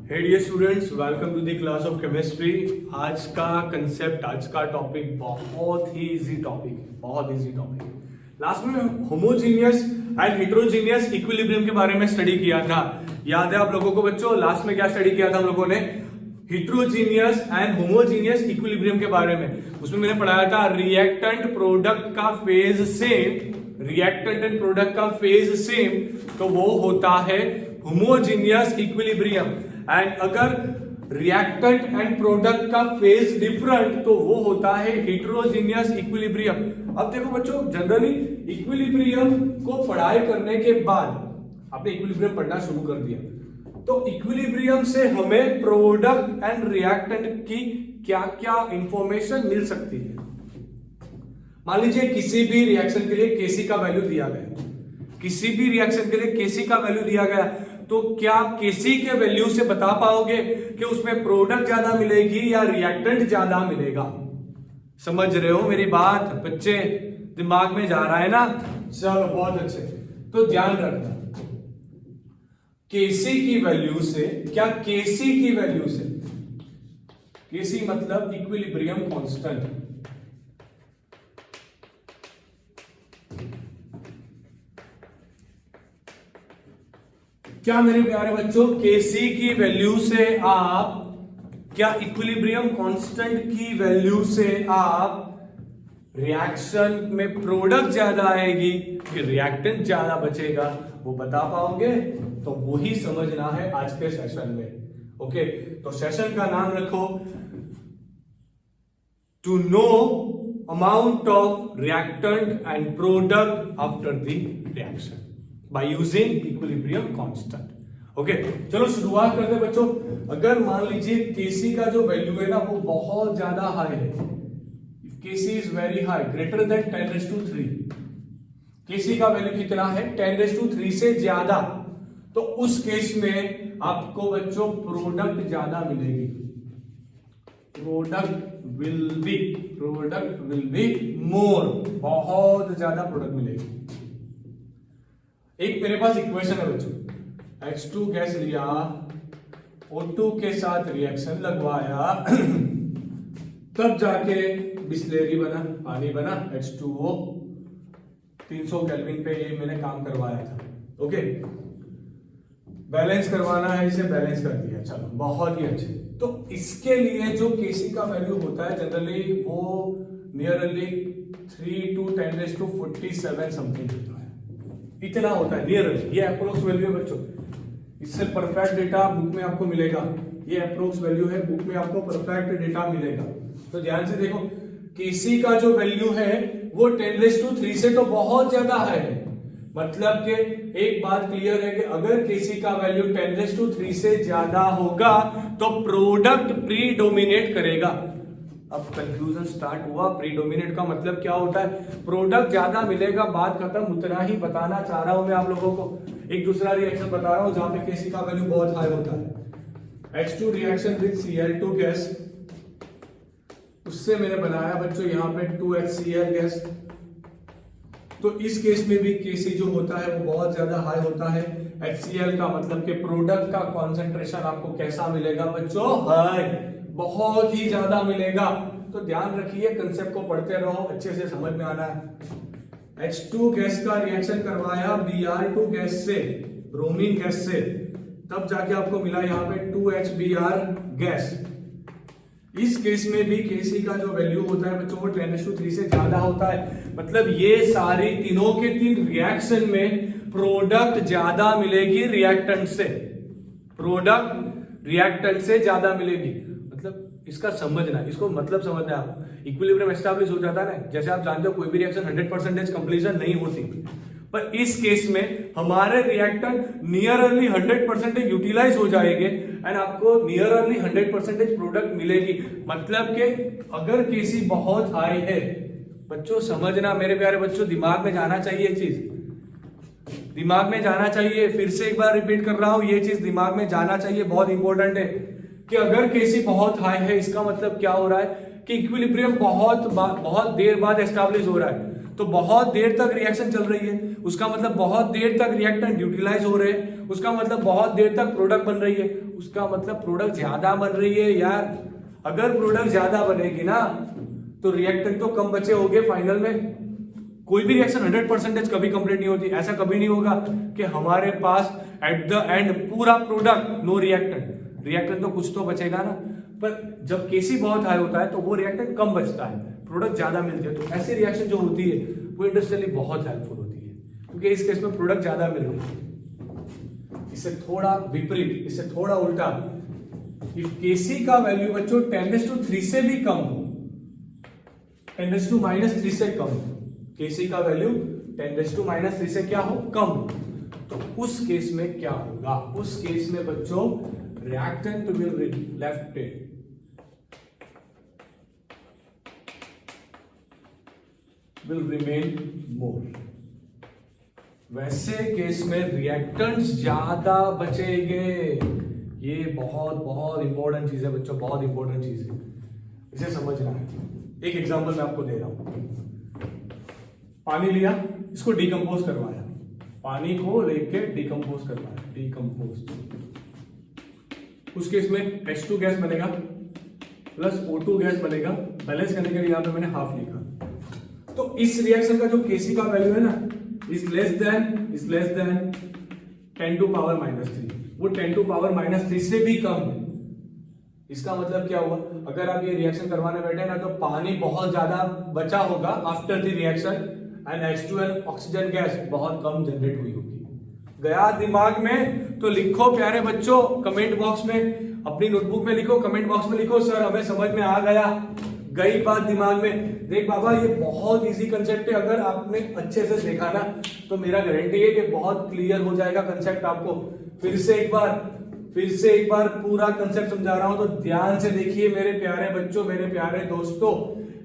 Hey dear students, welcome to the class of chemistry. आज का concept, आज का टॉपिक बहुत ही इजी टॉपिक है, बहुत इजी टॉपिक। लास्ट में होमोजीनियस एंड हेटेरोजीनियस इक्विलिब्रियम के बारे में स्टडी किया था। याद है आप लोगों को बच्चों? लास्ट में क्या स्टडी किया था हम लोगों ने? हेटेरोजीनियस एंड होमोजीनियस इक्विलिब्रियम के बारे में। उसमें मैंने पढ़ाया था रिएक्टेंट प्रोडक्ट का phase same, reactant and product का फेज सेम तो वो होता है होमोजीनियस इक्विलिब्रियम। एंड अगर रिएक्टेंट एंड प्रोडक्ट का फेज डिफरेंट तो वो होता है हेटेरोजीनियस इक्विलिब्रियम। अब देखो बच्चों, जनरली इक्विलिब्रियम को पढ़ाई करने के बाद आपने इक्विलिब्रियम पढ़ना शुरू कर दिया तो इक्विलिब्रियम से हमें प्रोडक्ट एंड रिएक्टेंट की क्या क्या इंफॉर्मेशन मिल सकती है। मान लीजिए किसी भी रिएक्शन के लिए केसी का वैल्यू दिया गया, किसी भी रिएक्शन के लिए केसी का वैल्यू दिया गया तो क्या केसी के वैल्यू से बता पाओगे कि उसमें प्रोडक्ट ज्यादा मिलेगी या रिएक्टेंट ज्यादा मिलेगा? समझ रहे हो मेरी बात बच्चे? दिमाग में जा रहा है ना? चलो बहुत अच्छे। तो ध्यान रखना, केसी की वैल्यू से, क्या केसी की वैल्यू से, केसी मतलब इक्विलिब्रियम कांस्टेंट, क्या मेरे प्यारे बच्चों केसी की वैल्यू से आप, क्या इक्विलिब्रियम कांस्टेंट की वैल्यू से आप रिएक्शन में प्रोडक्ट ज्यादा आएगी कि रिएक्टेंट ज्यादा बचेगा वो बता पाओगे? तो वही समझना है आज के सेशन में। ओके, तो सेशन का नाम रखो to know amount of reactant and product after the reaction by using equilibrium constant. Okay, चलो शुरुआत करते हैं बच्चों। अगर मान लीजिए केसी का जो वैल्यू है ना वो बहुत ज्यादा हाई है, KC is very high, greater than 10⁻³ KC का वैल्यू कितना है? 10⁻³ से ज्यादा, तो उस केस में आपको बच्चों प्रोडक्ट ज्यादा मिलेगी। प्रोडक्ट विल बी मोर, बहुत ज्यादा प्रोडक्ट मिलेगी। एक मेरे पास इक्वेशन है बच्चों, H2 गैस लिया, O2 के साथ रिएक्शन लगवाया तब जाके बिस्लेरी बना, पानी बना, H2O 300 केल्विन पे ये मैंने काम करवाया था। ओके, बैलेंस करवाना है, इसे बैलेंस कर दिया, चलो बहुत ही अच्छे। तो इसके लिए जो केसी का वैल्यू होता है जनरली वो नियरली 3 to 10⁻47 समथिंग होता है, इतना होता है नियरली। ये अप्रोक्स वैल्यू है बच्चों, इससे परफेक्ट डेटा बुक में आपको मिलेगा। ये अप्रोक्स वैल्यू है, बुक में आपको परफेक्ट डेटा मिलेगा। तो ध्यान से देखो, केसी का जो वैल्यू है वो 10⁻³ से तो बहुत ज्यादा है। मतलब कि एक बात क्लियर है कि अगर केसी का वैल्यू 10⁻³ से ज्यादा होगा तो प्रोडक्ट प्रीडोमिनेट करेगा। अब कंफ्यूजन स्टार्ट हुआ, प्रीडोमिनेट का मतलब क्या होता है? प्रोडक्ट ज्यादा मिलेगा, बात खत्म। उतना ही बताना चाह रहा हूं मैं आप लोगों को। एक दूसरा रिएक्शन बता रहा हूं जहां पे केसी का वैल्यू बहुत हाई होता है। H2 reaction with Cl2 gas, उससे मैंने बनाया बच्चों यहां पे 2HCl गैस। तो इस केस में भी केसी जो होता है वो बहुत ज्यादा हाई होता है। HCl का मतलब कि प्रोडक्ट का कॉन्सेंट्रेशन आपको कैसा मिलेगा बच्चों? हाई, बहुत ही ज्यादा मिलेगा। तो ध्यान रखिए, कंसेप्ट को पढ़ते रहो, अच्छे से समझ में आना है। H2 गैस का रिएक्शन करवाया Br2 गैस से, ब्रोमीन गैस से, तब जाके आपको मिला यहाँ पे 2HBr गैस। इस केस में भी केसी का जो वैल्यू होता है बच्चों वो 10⁻³ से ज्यादा होता है। मतलब ये सारी तीनों के तीन रिएक्शन में प्रोडक्ट ज्यादा मिलेगी रिएक्टेंट से, प्रोडक्ट रिएक्टेंट से ज्यादा मिलेगी। मतलब इसका समझना, इसको मतलब समझना है आप। इक्विलिब्रियम एस्टैब्लिश हो जाता है ना, जैसे आप जानते हो कोई भी रिएक्शन 100% कंप्लीशन नहीं होती, पर इस केस में हमारे रिएक्टेंट नियरली 100% यूटिलाइज हो जाएंगे एंड आपको नियरली 100% प्रोडक्ट मिलेगी। मतलब कि अगर केसी बहुत हाई है बच्चों, समझना मेरे प्यारे बच्चों, दिमाग में जाना चाहिए चीज, दिमाग में जाना चाहिए। फिर से एक बार रिपीट कर रहा हूं, ये चीज दिमाग में जाना चाहिए, बहुत इंपॉर्टेंट है कि अगर केसी बहुत हाई है इसका मतलब क्या हो रहा है कि इक्विलिब्रियम बहुत देर बाद एस्टैब्लिश हो रहा है। तो बहुत देर तक रिएक्शन चल रही है, उसका मतलब बहुत देर तक रिएक्टेंट यूटिलाइज हो रहे हैं, उसका मतलब बहुत देर तक प्रोडक्ट बन रही है। उसका मतलब प्रोडक्ट ज्यादा बन रही है यार। अगर प्रोडक्ट ज्यादा बनेगी ना तो रिएक्टेंट तो कम बचे होंगे फाइनल में। कोई भी रिएक्शन 100% कभी कंप्लीट नहीं होती। ऐसा कभी नहीं होगा कि हमारे पास एट द एंड पूरा प्रोडक्ट नो रिएक्टेंट। रिएक्टेंट तो कुछ तो बचेगा ना। पर जब केसी बहुत हाई होता है तो वो रिएक्टेंट कम बचता है, प्रोडक्ट ज्यादा मिलते हैं। तो ऐसी रिएक्शन जो होती है वो इंडस्ट्रियली बहुत हेल्पफुल होती है, क्योंकि इस केस में प्रोडक्ट ज्यादा मिल रही है। इससे थोड़ा विपरीत, इससे थोड़ा उल्टा, इफ केसी का वैल्यू बच्चों 10⁻³ से भी कम हो, 10⁻³ से कम हो, केसी का वैल्यू 10⁻³ से क्या हो, कम हो, तो उस केस में क्या होगा? उस केस में बच्चों reactant will left will remain more। वैसे केस में रिएक्टेंट्स ज्यादा बचेंगे। ये बहुत बहुत इंपॉर्टेंट चीज है बच्चों, बहुत इंपॉर्टेंट चीज है, इसे समझना है। एक एग्जांपल मैं आपको दे रहा हूं। पानी लिया, इसको डिकम्पोज करवाया, पानी को लेके डिकम्पोज करवाया, डिकम्पोज। उस केस में H2 गैस बनेगा प्लस O2 गैस बनेगा। बैलेंस करने के लिए यहां पे मैंने हाफ लिखा। तो इस रिएक्शन का जो केसी का वैल्यू है ना, इज लेस देन 10⁻³ वो 10⁻³ से भी कम है। इसका मतलब क्या हुआ? अगर आप ये रिएक्शन करवाने बैठे ना तो पानी बहुत ज्यादा बचा होगा after the reaction, and H2 oxygen gas बहुत कम जनरेट हुई होगी। गया दिमाग में? तो लिखो प्यारे बच्चों कमेंट बॉक्स में, अपनी नोटबुक में लिखो, कमेंट बॉक्स में लिखो, सर हमें समझ में आ गया। गई बात दिमाग में? देख बाबा, ये बहुत इजी कंसेप्ट है। अगर आपने अच्छे से देखा ना तो मेरा गारंटी है कि बहुत क्लियर हो जाएगा कंसेप्ट आपको। फिर से एक बार पूरा कंसेप्ट समझा रहा हूं, तो ध्यान से देखिए मेरे प्यारे बच्चों, मेरे प्यारे दोस्तों।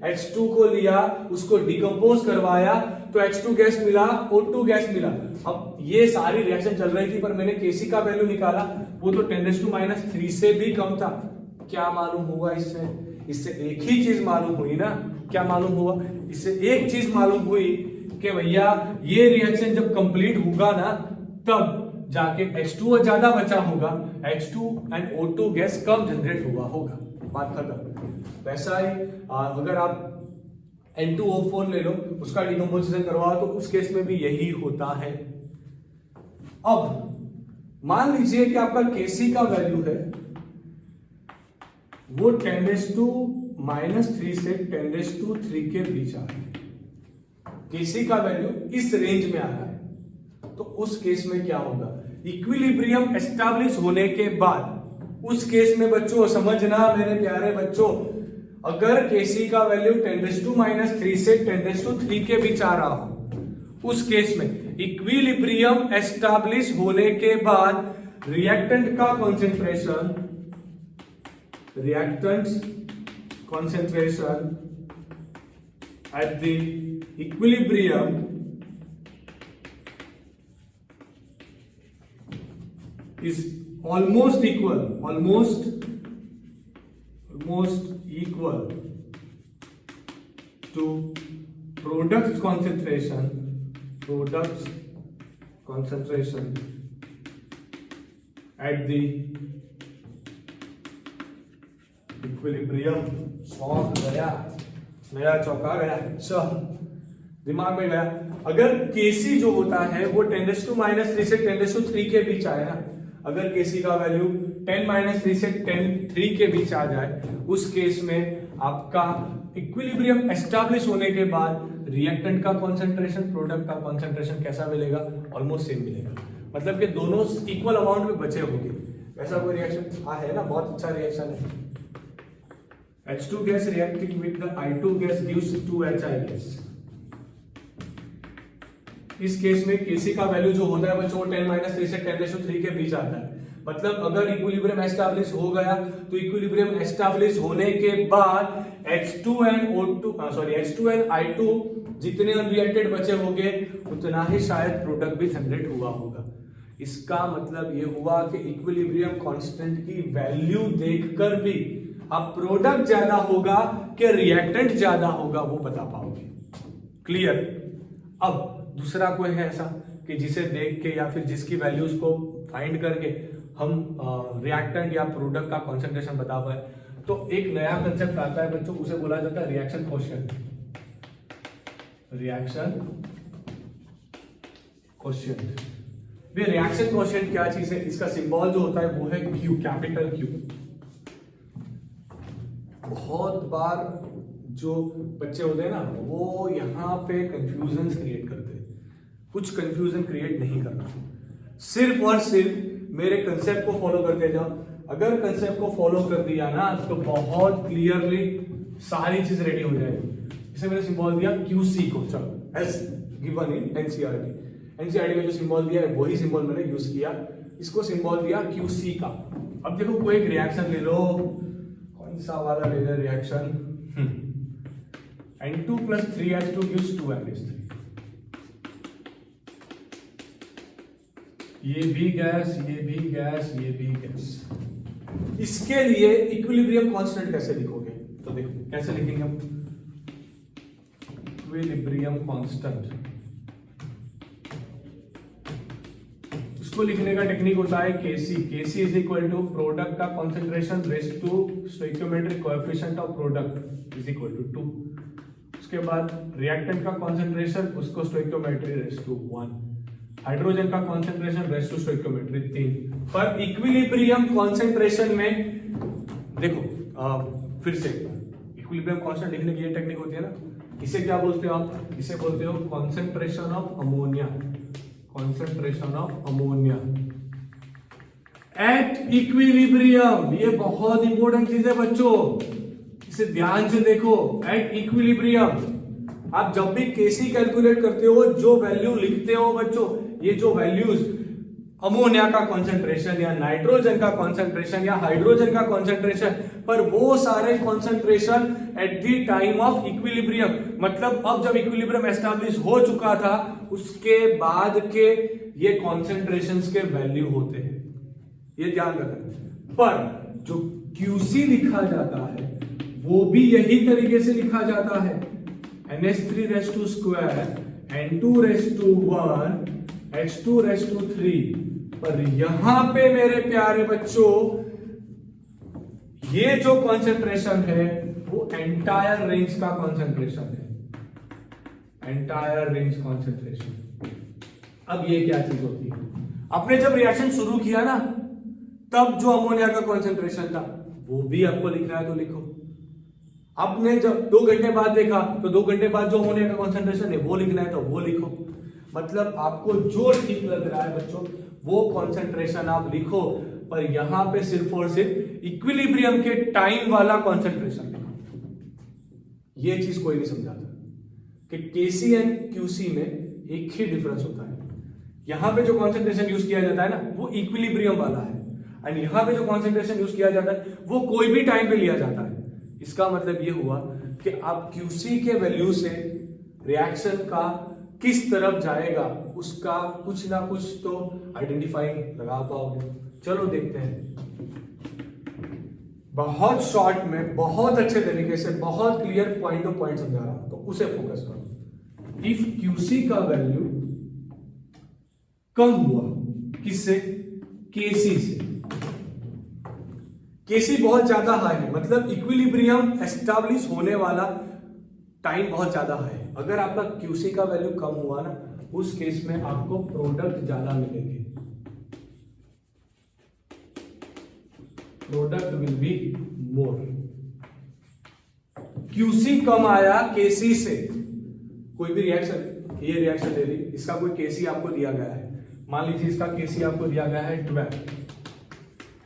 H2 को लिया, उसको डिकम्पोज करवाया तो H2 गैस मिला, O2 गैस मिला। अब ये सारी रिएक्शन चल रही थी, पर मैंने केसी का वैल्यू निकाला, वो तो 10⁻³ से भी कम था। क्या मालूम हुआ इससे? इससे एक ही चीज मालूम हुई ना। क्या मालूम हुआ? इससे एक चीज मालूम हुई कि भैया ये रिएक्शन जब कंप्लीट होगा ना तब जाके H2 ज्यादा बचा होगा, H2 and O2 gas come generate हुआ होगा। बात खत्म। वैसा ही अगर आप N2O4 ले लो, उसका डिकम्पोजिशन करवाओ तो उस केस में भी यही होता है। अब मान लीजिए कि आपका केसी का वैल्यू है वो 10⁻³ से 10⁻³ के बीच आ रहा है। केसी का वैल्यू इस रेंज में आ रहा है, तो उस केस में क्या होगा? इक्विलिब्रियम एस्टैब्लिश होने के बाद उस केस में बच्चों समझना मेरे प्यारे बच्चों, अगर केसी का वैल्यू 10⁻³ से 10⁻³ के बीच आ रहा हो, उस केस में इक्विलिब्रियम एस्टैब्लिश होने के बाद रिएक्टेंट का concentration at the equilibrium is almost equal to product concentration at the equilibrium. चौंक गया, मेरा चौंका गया, दिमाग में गया। अगर केसी जो होता है वो 10⁻³ से 10⁻³ के बीच आए ना, अगर केसी का वैल्यू 10⁻³ से 10⁻³ के बीच आ जाए, उस केस में आपका इक्विलिब्रियम एस्टैब्लिश होने के बाद रिएक्टेंट का कॉन्सेंट्रेशन, प्रोडक्ट का कॉन्सेंट्रेशन कैसा मिलेगा? ऑलमोस्ट सेम मिलेगा। मतलब कि दोनों इक्वल अमाउंट में बचे होंगे। ऐसा कोई रिएक्शन है ना, बहुत अच्छा रिएक्शन है। H2 gas reacting with the I2 gas gives 2HI gas। इस केस में केसी का वैल्यू जो होता है बच्चों 10⁻³ से 10⁻³ के बीच आता है। मतलब अगर इक्विलिब्रियम एस्टैब्लिश हो गया तो इक्विलिब्रियम एस्टैब्लिश होने के बाद H2 एंड I2 जितने अनरिएक्टेड बचे होंगे उतना ही शायद प्रोडक्ट भी जनरेट हुआ होगा। इसका मतलब ये हुआ कि इक्विलिब्रियम कांस्टेंट की वैल्यू देखकर भी आप प्रोडक्ट ज्यादा होगा कि रिएक्टेंट ज्यादा होगा वो बता पाओगे। क्लियर? अब दूसरा कोई है ऐसा कि जिसे देख के या फिर जिसकी वैल्यूज को फाइंड करके हम रिएक्टेंट या प्रोडक्ट का कॉन्सेंट्रेशन बता पाए, तो एक नया कंसेप्ट आता है बच्चों, उसे बोला जाता है रिएक्शन क्वोशिएंट। रिएक्शन क्वोशिएंट, ये रिएक्शन क्वोशिएंट क्या चीज है? इसका सिंबल जो होता है वो है क्यू, कैपिटल क्यू। बहुत बार जो बच्चे होते हैं ना, वो यहाँ पे कंफ्यूजन क्रिएट करते हैं। कुछ कंफ्यूजन क्रिएट नहीं करना, सिर्फ और सिर्फ मेरे कंसेप्ट को फॉलो करते जाओ। अगर कंसेप्ट को फॉलो कर दिया ना तो बहुत क्लियरली सारी चीज रेडी हो जाएगी। इसे मैंने सिंबल दिया QC को, चलो एस गिवन इन एनसीईआरटी में जो सिंबल दिया है वही सिंबल मैंने यूज किया, इसको सिंबल दिया QC का। अब देखो कोई एक रिएक्शन ले लो, कौन सा वाला ले लो reaction, N2 + 3H2 gives 2NH3। ये भी गैस, ये भी गैस, ये भी गैस। इसके लिए इक्विलिब्रियम कांस्टेंट कैसे लिखोगे? तो देखो कैसे लिखेंगे हम इक्विलिब्रियम कांस्टेंट। उसको लिखने का टेक्निक होता है Kc। Kc is equal to product का concentration raise to stoichiometric coefficient of product is equal to 2। उसके बाद रिएक्टेंट का कॉन्सेंट्रेशन, उसको स्टोइकियोमेट्री रेज़ टू 1। हाइड्रोजन का कॉन्सेंट्रेशन रेज़ टू स्टोइकियोमेट्री 3। पर इक्विलिब्रियम कॉन्सेंट्रेशन में देखो फिर से इक्विलिब्रियम कांस्टेंट लिखने की ये टेक्निक होती है ना, इसे क्या बोलते हो आप? इसे बोलते हो concentration of ammonia. Concentration of ammonia at equilibrium, ये बहुत इंपॉर्टेंट चीज है बच्चों, इसे ध्यान से देखो। एट इक्विलिब्रियम आप जब भी Kc कैलकुलेट करते हो, जो वैल्यू लिखते हो बच्चों, ये जो वैल्यूज अमोनिया का कॉन्सेंट्रेशन या नाइट्रोजन का कॉन्सेंट्रेशन या हाइड्रोजन का कॉन्सेंट्रेशन, पर वो सारे concentration at the time of equilibrium, मतलब अब जब इक्विलिब्रियम एस्टैब्लिश हो चुका था उसके बाद के ये कॉन्सेंट्रेशंस के वैल्यू होते हैं, ये ध्यान रखना। पर जो QC लिखा जाता है वो भी यही तरीके से लिखा जाता है, NH3⁻², N2⁻1, H2⁻3। पर यहां पे मेरे प्यारे बच्चों ये जो कॉन्सेंट्रेशन है वो एंटायर रेंज का कॉन्सेंट्रेशन है, एंटायर रेंज कॉन्सेंट्रेशन। अब ये क्या चीज होती है? आपने जब रिएक्शन शुरू किया ना, तब जो अमोनिया का कॉन्सेंट्रेशन था वो भी आपको लिखना है तो लिखो। आपने जब 2 घंटे बाद देखा तो 2 घंटे बाद जो अमोनिया का कॉन्सेंट्रेशन है वो लिखना है तो वो लिखो। मतलब आपको जो ठीक लग रहा है बच्चों वो कॉन्सेंट्रेशन आप लिखो, पर यहां पे सिर्फ और सिर्फ इक्विलिब्रियम के टाइम वाला कॉन्सेंट्रेशन लिखो। ये चीज कोई नहीं समझाता कि Kc एंड QC में एक ही डिफरेंस होता है। यहां पे जो कॉन्सेंट्रेशन यूज किया जाता है ना वो इक्विलिब्रियम वाला है, एंड यहां पे जो कॉन्सेंट्रेशन यूज किया जाता है वो कोई भी टाइम पे लिया जाता है। इसका मतलब ये हुआ कि आप QC के वैल्यू से रिएक्शन का किस तरफ जाएगा उसका कुछ ना कुछ तो आइडेंटिफाइंग लगा पाओगे। चलो देखते हैं, बहुत शॉर्ट में बहुत अच्छे तरीके से बहुत क्लियर पॉइंट टू पॉइंट समझा रहा हूं, तो उसे फोकस करो। इफ QC का वैल्यू कम हुआ, किससे? Kc से। Kc बहुत ज्यादा हाई है, मतलब इक्विलिब्रियम एस्टैब्लिश होने वाला टाइम बहुत ज्यादा है। अगर आपका QC का वैल्यू कम हुआ ना, उस केस में आपको प्रोडक्ट ज्यादा मिलेंगे, product will be more. QC कम आया Kc से, कोई भी रिएक्शन, ये रिएक्शन ले ली, इसका कोई Kc आपको दिया गया है, मान लीजिए इसका Kc आपको दिया गया है 12,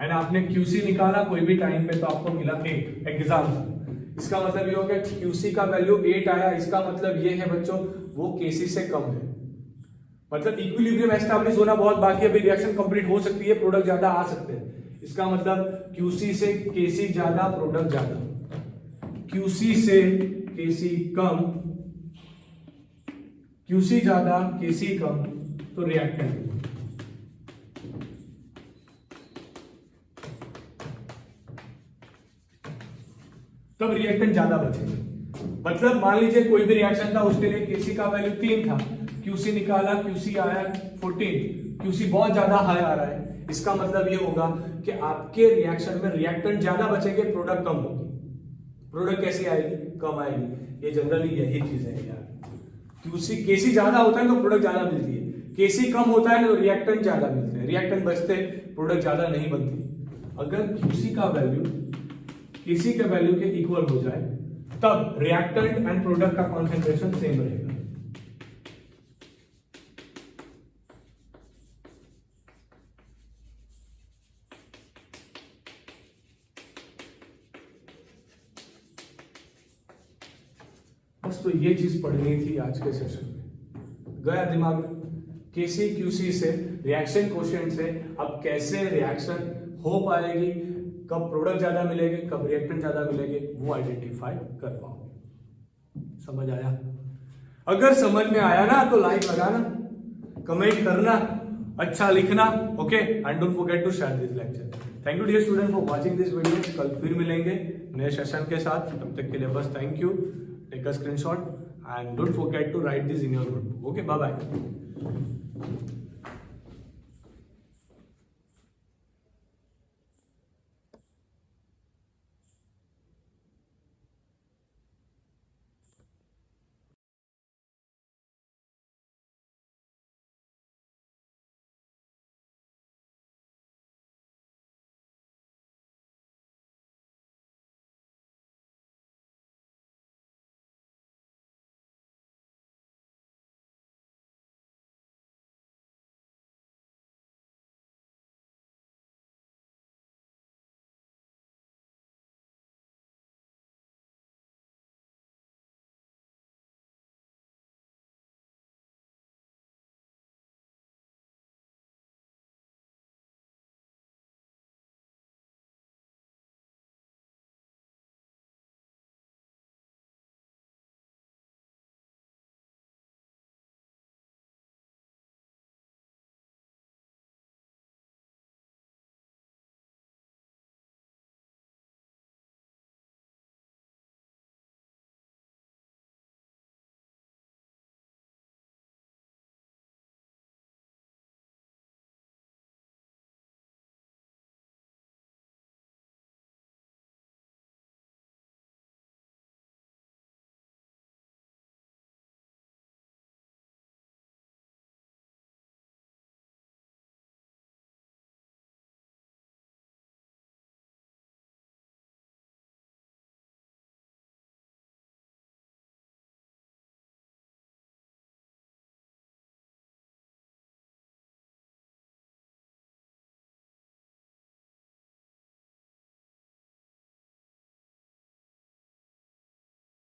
एंड आपने QC निकाला कोई भी टाइम पे तो आपको मिला 8 एग्जाम्पल। इसका मतलब ये हो गया QC का वैल्यू 8 आया, इसका मतलब ये है बच्चों वो Kc से कम है, मतलब इक्विलिब्रियम एस्टैब्लिश होना बहुत बाकी है, अभी रिएक्शन कंप्लीट हो सकती है, प्रोडक्ट ज्यादा आ सकते हैं। इसका मतलब QC से Kc ज्यादा, प्रोडक्ट ज्यादा। QC से Kc कम, QC ज्यादा Kc कम, तो रिएक्टेंट तब रिएक्टेंट ज्यादा बचेगा। मतलब मान लीजिए कोई भी रिएक्शन था, उसके लिए Kc का वैल्यू 3 था, QC निकाला, QC आया 14, क्यूसी बहुत ज्यादा हाई आ रहा है, इसका मतलब ये होगा कि आपके रिएक्शन में रिएक्टेंट ज्यादा बचेंगे, प्रोडक्ट कम होगी। प्रोडक्ट कैसी आएगी? कम आएगी। ये जनरली यही चीज है यार। क्यूसी केसी ज्यादा होता है तो प्रोडक्ट ज्यादा मिलती है, केसी कम होता है तो रिएक्टेंट ज्यादा मिलते हैं, रिएक्टेंट बचते प्रोडक्ट ज्यादा नहीं बनती। अगर क्यूसी का वैल्यू केसी के वैल्यू के इक्वल हो जाए तब रिएक्टेंट एंड प्रोडक्ट का कॉन्सेंट्रेशन सेम रहेगा। बस तो ये चीज पढ़नी थी आज के सेशन में, गया दिमाग में। केसी क्यूसी से, रिएक्शन कोएफिशिएंट से अब कैसे रिएक्शन हो पाएगी, कब प्रोडक्ट ज्यादा मिलेंगे, कब रिएक्टेंट ज्यादा मिलेंगे, वो आइडेंटिफाई कर पाओगे। समझ आया? अगर समझ में आया ना तो लाइक लगाना, कमेंट करना, अच्छा लिखना, okay, and don't forget to share this lecture. Thank you dear student for watching this video. कल फिर मिलेंगे नए सेशन के साथ, तब तक के लिए बस thank you. Take a screenshot and don't forget to write this in your notebook. Okay, bye bye.